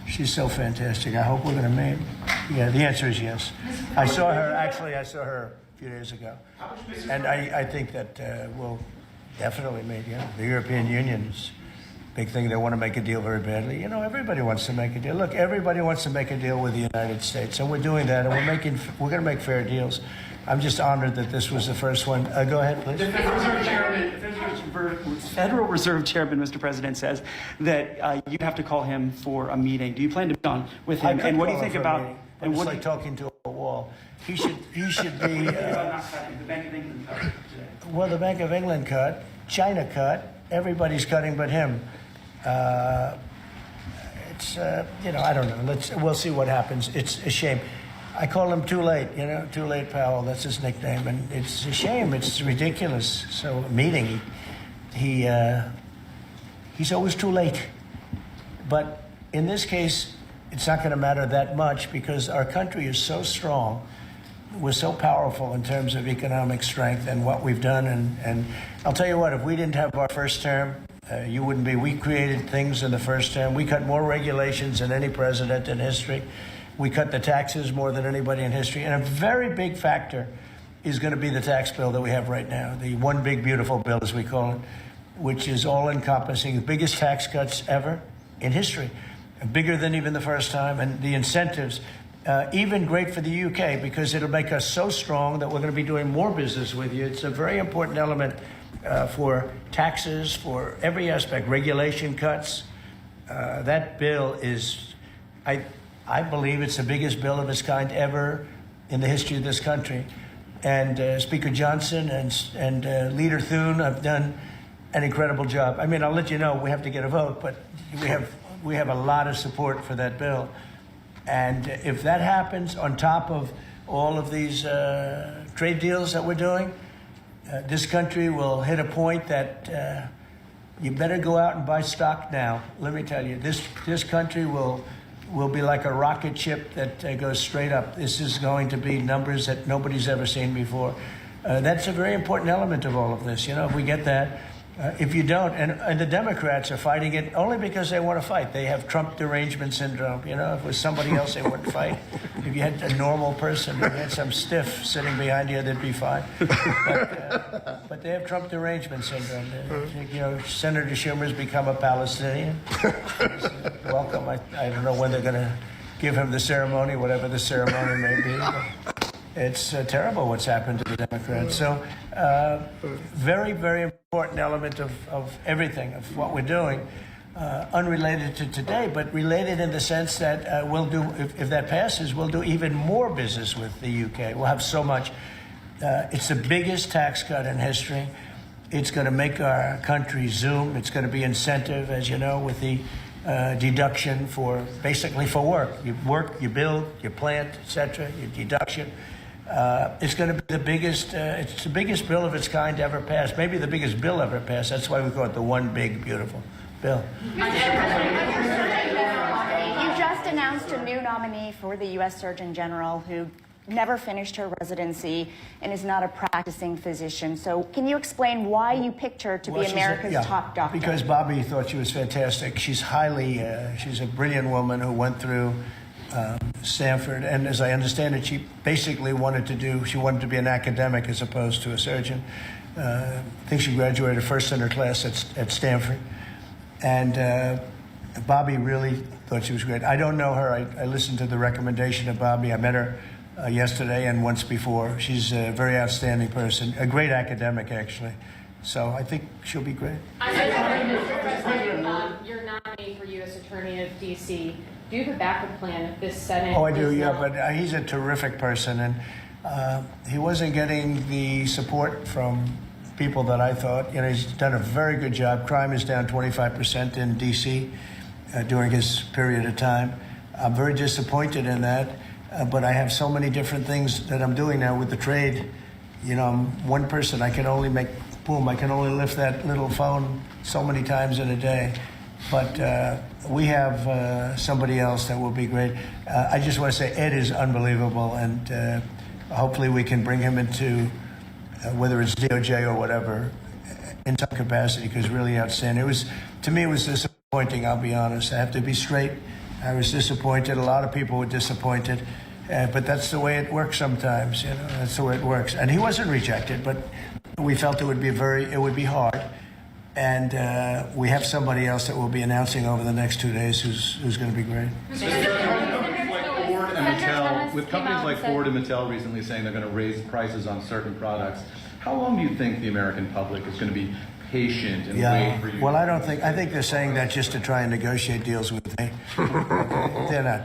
She's so fantastic. I hope we're going to meet. Yeah, the answer is yes. I saw her a few days ago. And I think that we'll definitely meet, yeah. The European Union is a big thing. They want to make a deal very badly. You know, everybody wants to make a deal. Look, everybody wants to make a deal with the United States. And we're doing that, and we're going to make fair deals. I'm just honored that this was the first one. Go ahead, please. The Federal Reserve Chairman, Mr. President, says that you have to call him for a meeting. Do you plan to be on with him? And what do you think about? And it's like talking to a wall. He should be. The Bank of England cut today. Well, the Bank of England cut, China cut. Everybody's cutting but him. It's I don't know. We'll see what happens. It's a shame. I call him Too Late, Too Late Powell. That's his nickname, and it's a shame. It's ridiculous. So meeting, he's always too late. But in this case, it's not going to matter that much because our country is so strong. We're so powerful in terms of economic strength and what we've done. And I'll tell you what, if we didn't have our first term, you wouldn't be. We created things in the first term. We cut more regulations than any president in history. We cut the taxes more than anybody in history. And a very big factor is going to be the tax bill that we have right now, the one big beautiful bill, as we call it, which is all-encompassing, the biggest tax cuts ever in history, bigger than even the first time. And the incentives, even great for the UK, because it'll make us so strong that we're going to be doing more business with you. It's a very important element for taxes, for every aspect, regulation cuts. That bill is, I believe it's the biggest bill of its kind ever in the history of this country. And Speaker Johnson and Leader Thune have done an incredible job. I mean, I'll let you know, we have to get a vote, but we have a lot of support for that bill. And if that happens on top of all of these trade deals that we're doing, this country will hit a point that you better go out and buy stock now. Let me tell you, this country will be like a rocket ship that goes straight up. This is going to be numbers that nobody's ever seen before. That's a very important element of all of this. You know, if we get that, if you don't, and the Democrats are fighting it only because they want to fight. They have Trump derangement syndrome. You know, if it was somebody else, they wouldn't fight. If you had a normal person, if you had some stiff sitting behind you, they'd be fine. But they have Trump derangement syndrome. You know, Senator Schumer's become a Palestinian. Welcome. I don't know when they're going to give him the ceremony, whatever the ceremony may be. It's terrible what's happened to the Democrats. So very, very important element of everything, of what we're doing, unrelated to today, but related in the sense that we'll do, if that passes, we'll do even more business with the UK. We'll have so much. It's the biggest tax cut in history. It's going to make our country zoom. It's going to be incentive, as you know, with the deduction for basically for work. You work, you build, you plant, etc. Your deduction. It's going to be the biggest. It's the biggest bill of its kind ever passed. Maybe the biggest bill ever passed. That's why we call it the one big beautiful bill. You just announced a new nominee for the U.S. Surgeon General who never finished her residency and is not a practicing physician. So can you explain why you picked her to be America's top doctor? Because Bobby thought she was fantastic. She's she's a brilliant woman who went through Stanford, and as I understand it, she basically wanted to be an academic as opposed to a surgeon. I think she graduated first in her class at Stanford. And Bobby really thought she was great. I don't know her. I listened to the recommendation of Bobby. I met her yesterday and once before. She's a very outstanding person, a great academic, actually. So I think she'll be great. You're nominee for U.S. Attorney of D.C. Do you have a backup plan if this Senate? Oh, I do, yeah, but he's a terrific person, and he wasn't getting the support from people that I thought. You know, he's done a very good job. Crime is down 25% in D.C. During his period of time. I'm very disappointed in that, but I have so many different things that I'm doing now with the trade. You know, I'm one person. I can only I can only lift that little phone so many times in a day. But we have somebody else that will be great. I just want to say Ed is unbelievable, and hopefully we can bring him into, whether it's DOJ or whatever, in some capacity, because really outstanding. To me, it was disappointing, I'll be honest. I have to be straight. I was disappointed. A lot of people were disappointed. But that's the way it works sometimes, you know. That's the way it works. And he wasn't rejected, but we felt it would be hard. And we have somebody else that we'll be announcing over the next 2 days who's going to be great. With companies like Ford and Mattel recently saying they're going to raise prices on certain products, how long do you think the American public is going to be patient and wait for you? Well, I think they're saying that just to try and negotiate deals with me. Okay? They're not.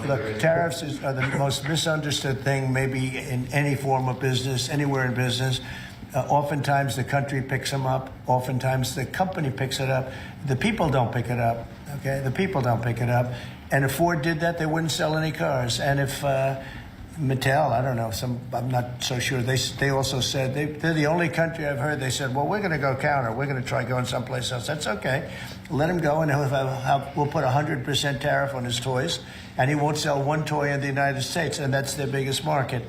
Look, tariffs are the most misunderstood thing maybe in any form of business, anywhere in business. Oftentimes the country picks them up. Oftentimes the company picks it up. The people don't pick it up. Okay, the people don't pick it up. And if Ford did that, they wouldn't sell any cars. And if Mattel, I don't know, I'm not so sure. They also said they're the only country I've heard. They said, well, we're going to go counter. We're going to try going someplace else. That's okay. Let him go, and we'll put 100% tariff on his toys, and he won't sell one toy in the United States, and that's their biggest market.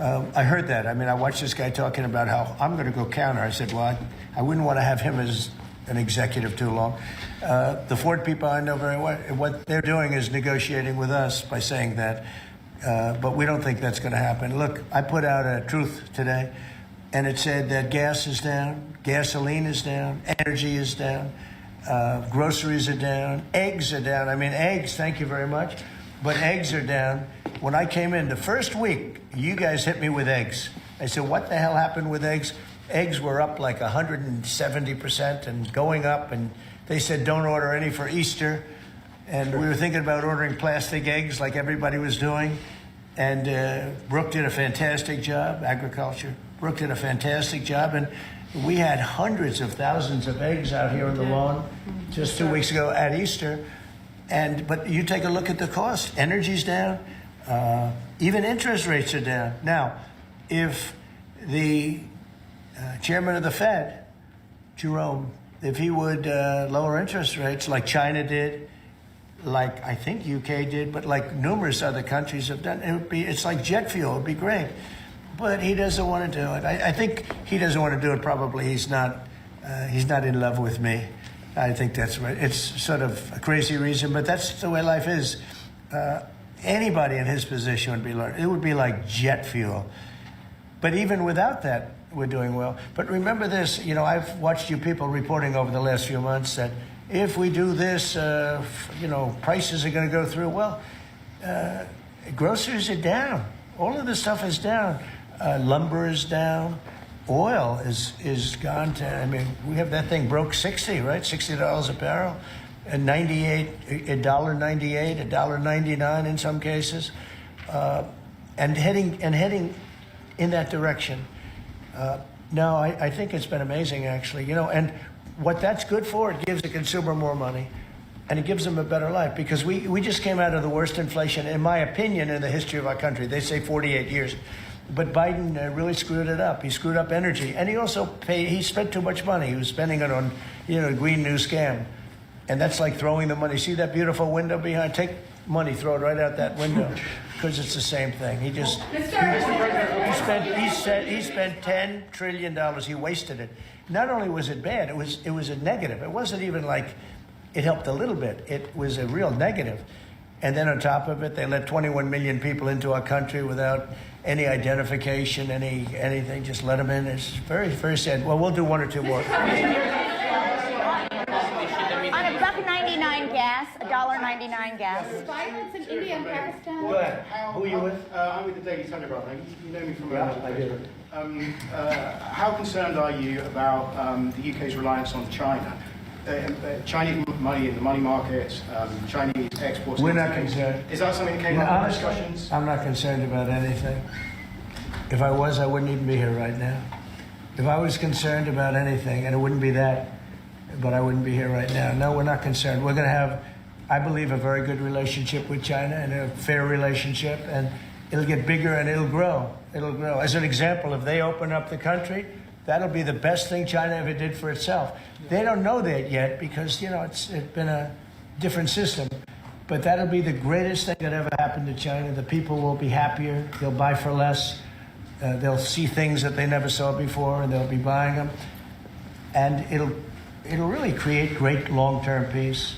I heard that. I mean, I watched this guy talking about how I'm going to go counter. I said, well, I wouldn't want to have him as an executive too long. The Ford people I know very well. What they're doing is negotiating with us by saying that. But we don't think that's going to happen. Look, I put out a truth today, and it said that gas is down, gasoline is down, energy is down, groceries are down, eggs are down. I mean, eggs, thank you very much, but eggs are down. When I came in the first week, you guys hit me with eggs. I said, what the hell happened with eggs? Eggs were up like 170% and going up, and they said don't order any for Easter. And we were thinking about ordering plastic eggs like everybody was doing. And Brooke did a fantastic job, agriculture. Brooke did a fantastic job. And we had hundreds of thousands of eggs out here on the lawn just 2 weeks ago at Easter. But you take a look at the cost. Energy's down. Even interest rates are down. Now, if the chairman of the Fed, Jerome, if he would lower interest rates like China did, like I think UK did, but like numerous other countries have done, it's like jet fuel. It would be great. But he doesn't want to do it. I think he doesn't want to do it. Probably he's not in love with me. I think that's right. It's sort of a crazy reason, but that's the way life is. Anybody in his position would be it would be like jet fuel. But even without that, we're doing well. But remember this, I've watched you people reporting over the last few months that if we do this, prices are going to go through. Well, groceries are down. All of this stuff is down. Lumber is down. Oil is gone to, we have that thing broke 60, right? $60 a barrel. And $1.98, $1.99 in some cases. And heading in that direction. No, I think it's been amazing, actually. And what that's good for, it gives the consumer more money. And it gives them a better life. Because we just came out of the worst inflation, in my opinion, in the history of our country. They say 48 years. But Biden really screwed it up. He screwed up energy. And he also he spent too much money. He was spending it on, green new scam. And that's like throwing the money. See that beautiful window behind? Take money, throw it right out that window. Because it's the same thing. He spent $10 trillion. He wasted it. Not only was it bad, it was a negative. It wasn't even like it helped a little bit. It was a real negative. And then on top of it, they let 21 million people into our country without any identification, anything. Just let them in. It's very, very sad. Well, we'll do one or two more. $1.99 gas, $1.99 gas. Violence in India and Pakistan. Who are you with? I'm with the Daily Telegraph. You know me from I do. How concerned are you about the UK's reliance on China? Chinese money in the money markets, Chinese exports. We're not concerned. Is that something that came up in discussions? I'm not concerned about anything. If I was, I wouldn't even be here right now. If I was concerned about anything, and it wouldn't be that, but I wouldn't be here right now. No, we're not concerned. We're going to have, I believe, a very good relationship with China and a fair relationship, and it'll get bigger and it'll grow. It'll grow. As an example, if they open up the country, that'll be the best thing China ever did for itself. They don't know that yet because, it's been a different system. But that'll be the greatest thing that ever happened to China. The people will be happier. They'll buy for less. They'll see things that they never saw before, and they'll be buying them. And it'll really create great long-term peace.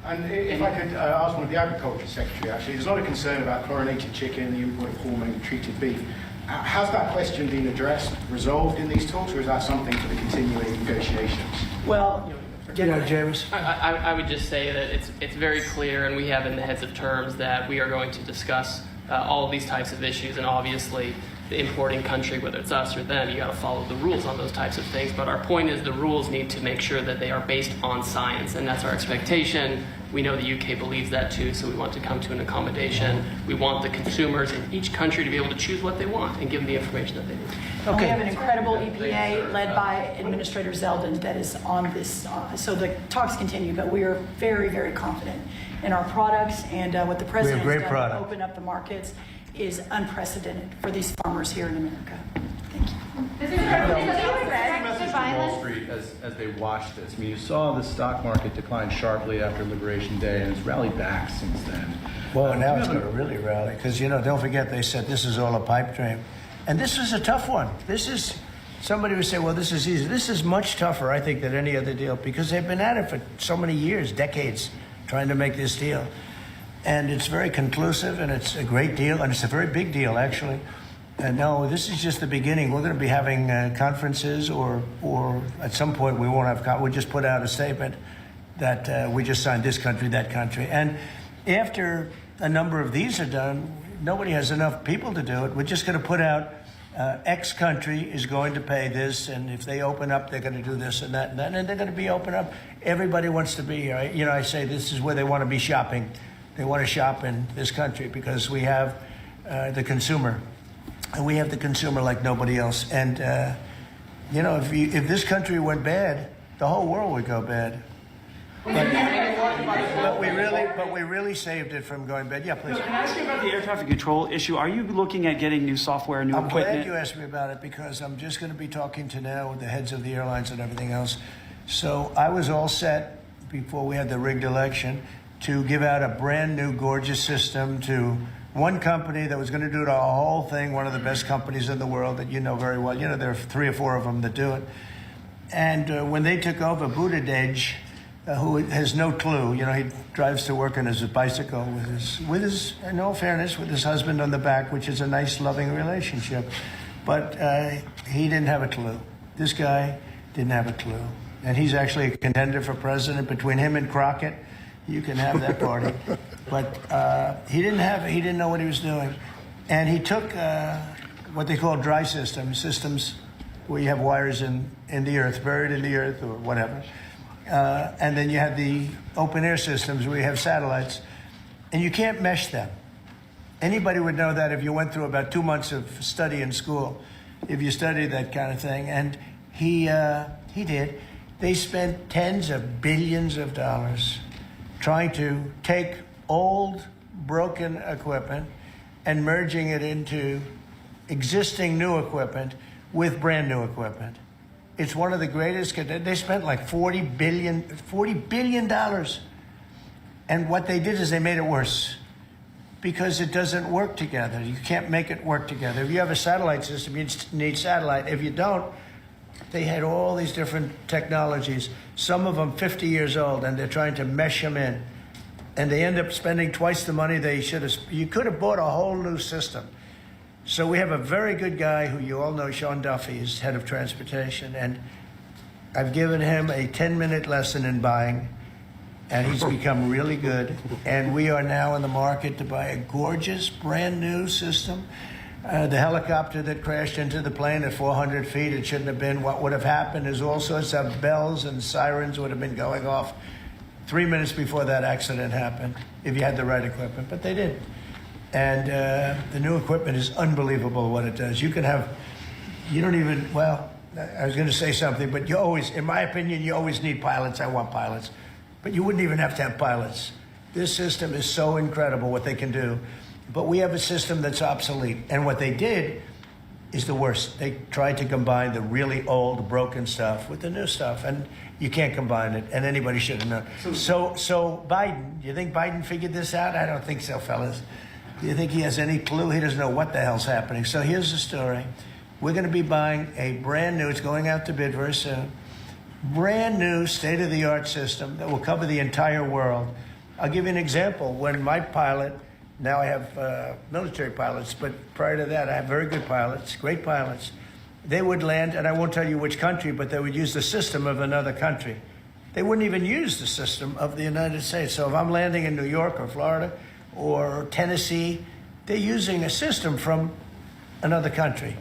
And if I could ask one of the Agriculture Secretary, actually, there's a lot of concern about chlorinated chicken, the import of hormone-treated beef. Has that question been addressed, resolved in these talks, or is that something for the continuing negotiations? Well, James. I would just say that it's very clear, and we have in the heads of terms that we are going to discuss all of these types of issues, and obviously the importing country, whether it's us or them, you got to follow the rules on those types of things. But our point is the rules need to make sure that they are based on science, and that's our expectation. We know the UK believes that too, so we want to come to an accommodation. We want the consumers in each country to be able to choose what they want and give them the information that they need. Okay. We have an incredible EPA led by Administrator Zeldin that is on this. So the talks continue, but we are very, very confident in our products, and what the President has done to open up the markets is unprecedented for these farmers here in America. Thank you. Wall Street as they watched this. You saw the stock market decline sharply after Liberation Day, and it's rallied back since then. Well, now it's going to really rally because, don't forget they said this is all a pipe dream. And this is a tough one. Somebody would say, well, this is easy. This is much tougher, I think, than any other deal because they've been at it for so many years, decades, trying to make this deal. And it's very conclusive, and it's a great deal, and it's a very big deal, actually. And no, this is just the beginning. We're going to be having conferences, or at some point we won't have. We'll just put out a statement that we just signed this country, that country. And after a number of these are done, nobody has enough people to do it. We're just going to put out X country is going to pay this, and if they open up, they're going to do this and that, and they're going to be open up. Everybody wants to be here. I say this is where they want to be shopping. They want to shop in this country because we have the consumer. And we have the consumer like nobody else. And, if this country went bad, the whole world would go bad. But But we really saved it from going bad. Yeah, please. Can I ask you about the air traffic control issue? Are you looking at getting new software, new equipment? I'm glad you asked me about it because I'm just going to be talking to now with the heads of the airlines and everything else. So I was all set before we had the rigged election to give out a brand new gorgeous system to one company that was going to do the whole thing, one of the best companies in the world that you know very well. You know, there are 3 or 4 of them that do it. And when they took over, Buttigieg, who has no clue, you know, he drives to work on his bicycle with his, in all fairness, with his husband on the back, which is a nice, loving relationship. But he didn't have a clue. This guy didn't have a clue. And he's actually a contender for president. Between him and Crockett, you can have that party. But he didn't know what he was doing. And he took what they call dry systems where you have wires in the earth, buried in the earth or whatever. And then you have the open air systems where you have satellites. And you can't mesh them. Anybody would know that if you went through about 2 months of study in school, if you studied that kind of thing. And he did. They spent tens of billions of dollars trying to take old, broken equipment and merging it into existing new equipment with brand new equipment. It's one of the greatest. They spent like $40 billion. And what they did is they made it worse because it doesn't work together. You can't make it work together. If you have a satellite system, you need satellite. If you don't, they had all these different technologies, some of them 50 years old, and they're trying to mesh them in. And they end up spending twice the money they should have. You could have bought a whole new system. So we have a very good guy who you all know, Sean Duffy, is head of transportation. And I've given him a 10-minute lesson in buying, and he's become really good. And we are now in the market to buy a gorgeous, brand new system. The helicopter that crashed into the plane at 400 feet, it shouldn't have been. What would have happened is all sorts of bells and sirens would have been going off 3 minutes before that accident happened if you had the right equipment, but they did. And the new equipment is unbelievable what it does. You can have, you don't even, well, I was going to say something, but you always, in my opinion, you always need pilots. I want pilots. But you wouldn't even have to have pilots. This system is so incredible what they can do. But we have a system that's obsolete. And what they did is the worst. They tried to combine the really old, broken stuff with the new stuff. And you can't combine it. And anybody should have known. So Biden, do you think Biden figured this out? I don't think so, fellas. Do you think he has any clue? He doesn't know what the hell's happening. So here's the story. We're going to be buying a brand new, it's going out to bid very soon, brand new state-of-the-art system that will cover the entire world. I'll give you an example. When my pilot, now I have military pilots, but prior to that I have very good pilots, great pilots. They would land, and I won't tell you which country, but they would use the system of another country. They wouldn't even use the system of the United States. So if I'm landing in New York or Florida or Tennessee, they're using a system from another country.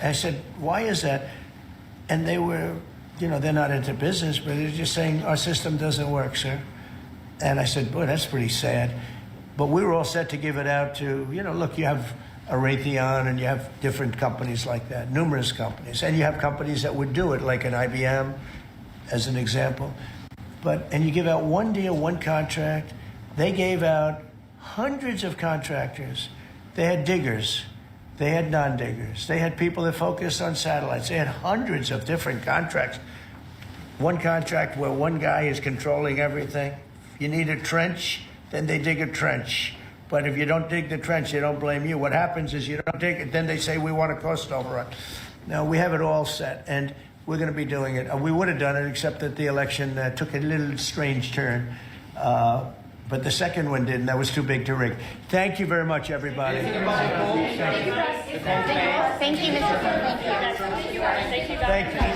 I said, why is that? And they were, you know, they're not into business, but they're just saying, our system doesn't work, sir. And I said, boy, that's pretty sad. But we were all set to give it out to, you know, look, you have a Raytheon and you have different companies like that, numerous companies. And you have companies that would do it, like an IBM, as an example. And you give out one deal, one contract. They gave out hundreds of contractors. They had diggers. They had non-diggers. They had people that focused on satellites. They had hundreds of different contracts. One contract where one guy is controlling everything. You need a trench, then they dig a trench. But if you don't dig the trench, they don't blame you. What happens is you don't dig it, then they say, we want a cost overrun. Now, we have it all set, and we're going to be doing it. We would have done it, except that the election took a little strange turn. But the second one didn't. That was too big to rig. Thank you very much, everybody. Thank you, Mr. President. Thank you, guys. Thank you.